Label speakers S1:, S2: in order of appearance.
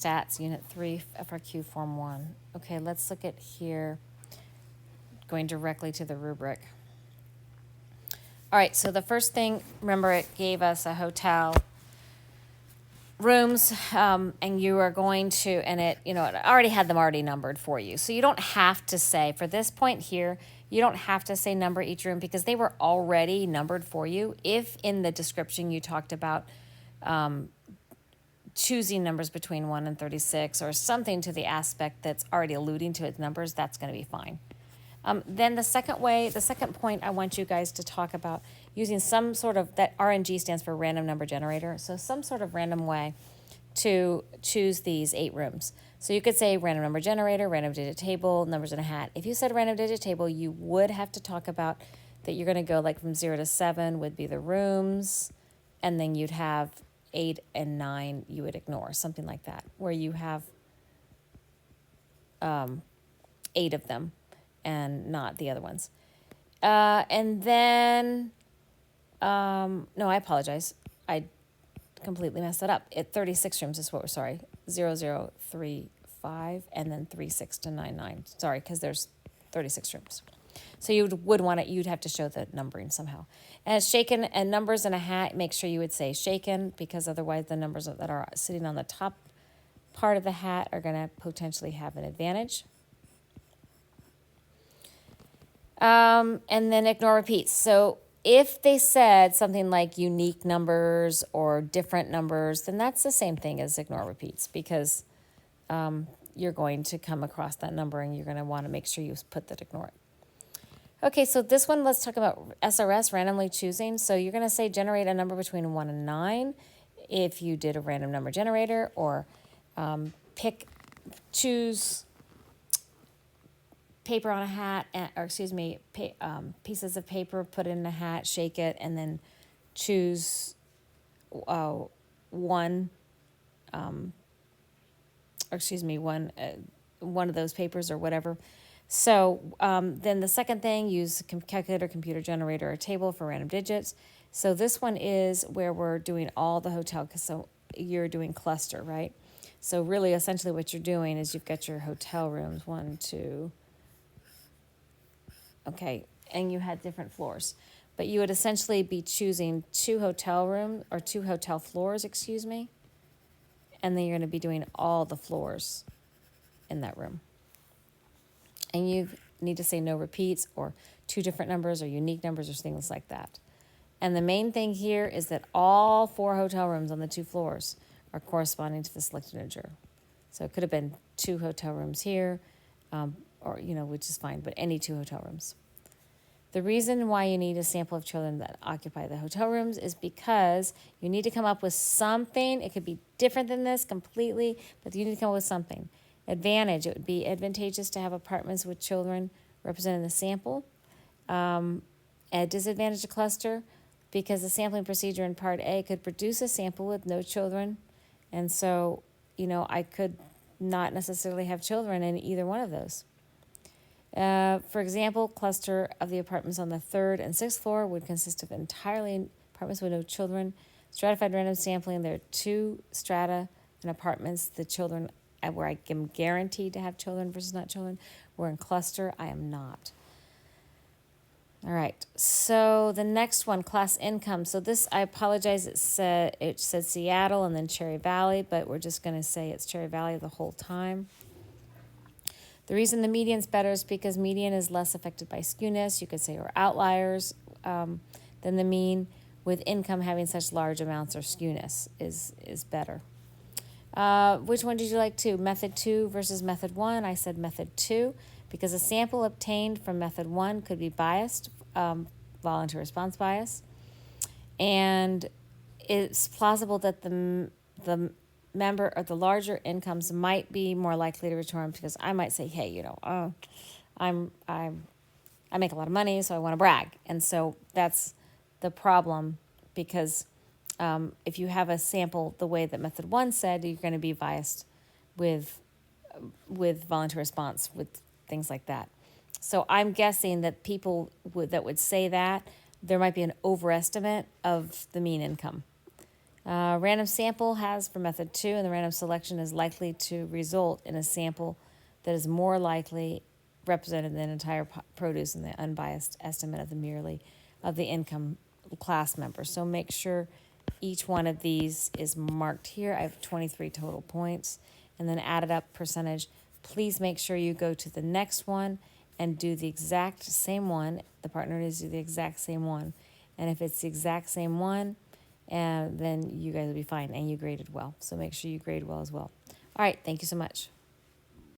S1: Stats, Unit 3, FRQ Form 1. Okay, let's look at here, going directly to the rubric. All right, so the first thing, remember it gave us a hotel rooms, and you are going to, and it, it already had them already numbered for you. So you don't have to say, for this point here, you don't have to say number each room because they were already numbered for you. If in the description you talked about choosing numbers between 1 and 36 or something to the aspect that's already alluding to its numbers, that's going to be fine. Then the second point I want you guys to talk about using some sort of, that RNG stands for random number generator, so some sort of random way to choose these 8 rooms. So you could say random number generator, random digit table, numbers in a hat. If you said random digit table, you would have to talk about that you're going to go like from 0 to 7 would be the rooms, and then you'd have 8 and 9 you would ignore, something like that, where you have 8 of them and not the other ones. And then, no, I apologize. I completely messed that up. 36 rooms is what we're, sorry, 0035 and then 36 to 99. Sorry, because there's 36 rooms. So you would want it, you'd have to show the numbering somehow. And it's shaken, and numbers in a hat, make sure you would say shaken, because otherwise the numbers that are sitting on the top part of the hat are going to potentially have an advantage. And then ignore repeats. So if they said something like unique numbers or different numbers, then that's the same thing as ignore repeats, because you're going to come across that number and you're going to want to make sure you put that ignore it. Okay, so this one, let's talk about SRS, randomly choosing. So you're going to say generate a number between 1 and 9 if you did a random number generator, or choose paper on a hat, pieces of paper, put it in a hat, shake it, and then choose one of those papers or whatever. So then the second thing, use calculator, computer generator, or table for random digits. So this one is where we're doing all the hotel, so you're doing cluster, right? So really, essentially what you're doing is you've got your hotel rooms, 1, 2, okay, and you had different floors. But you would essentially be choosing 2 hotel rooms, or 2 hotel floors, excuse me, and then you're going to be doing all the floors in that room. And you need to say no repeats, or 2 different numbers, or unique numbers, or things like that. And the main thing here is that all 4 hotel rooms on the 2 floors are corresponding to the selected integer. So it could have been 2 hotel rooms here, or, which is fine, but any 2 hotel rooms. The reason why you need a sample of children that occupy the hotel rooms is because you need to come up with something. It could be different than this completely, but you need to come up with something. Advantage, it would be advantageous to have apartments with children represented in the sample. A disadvantage to cluster, because the sampling procedure in Part A could produce a sample with no children. And so, I could not necessarily have children in either one of those. For example, cluster of the apartments on the 3rd and 6th floor would consist of entirely apartments with no children. Stratified random sampling, there are 2 strata and apartments. The children, where I am guaranteed to have children versus not children. We're in cluster, I am not. All right, so the next one, class income. So this, I apologize, it said Seattle and then Cherry Valley, but we're just going to say it's Cherry Valley the whole time. The reason the median's better is because median is less affected by skewness, you could say, or outliers, than the mean, with income having such large amounts or skewness is better. Which one did you like to? Method 2 versus method 1. I said method 2 because a sample obtained from method 1 could be biased, voluntary response bias. And it's plausible that the member or the larger incomes might be more likely to return, because I might say, hey, I make a lot of money, so I want to brag. And so that's the problem, because if you have a sample the way that method 1 said, you're going to be biased with voluntary response, with things like that. So I'm guessing that people that would say that, there might be an overestimate of the mean income. Random sample has for method 2, and the random selection is likely to result in a sample that is more likely represented than entire produce in the unbiased estimate of the income class members. So make sure each one of these is marked here. I have 23 total points, and then added up percentage. Please make sure you go to the next one and do the exact same one. The partner needs to do the exact same one. And if it's the exact same one, and then you guys will be fine, and you graded well. So make sure you grade well as well. All right, thank you so much.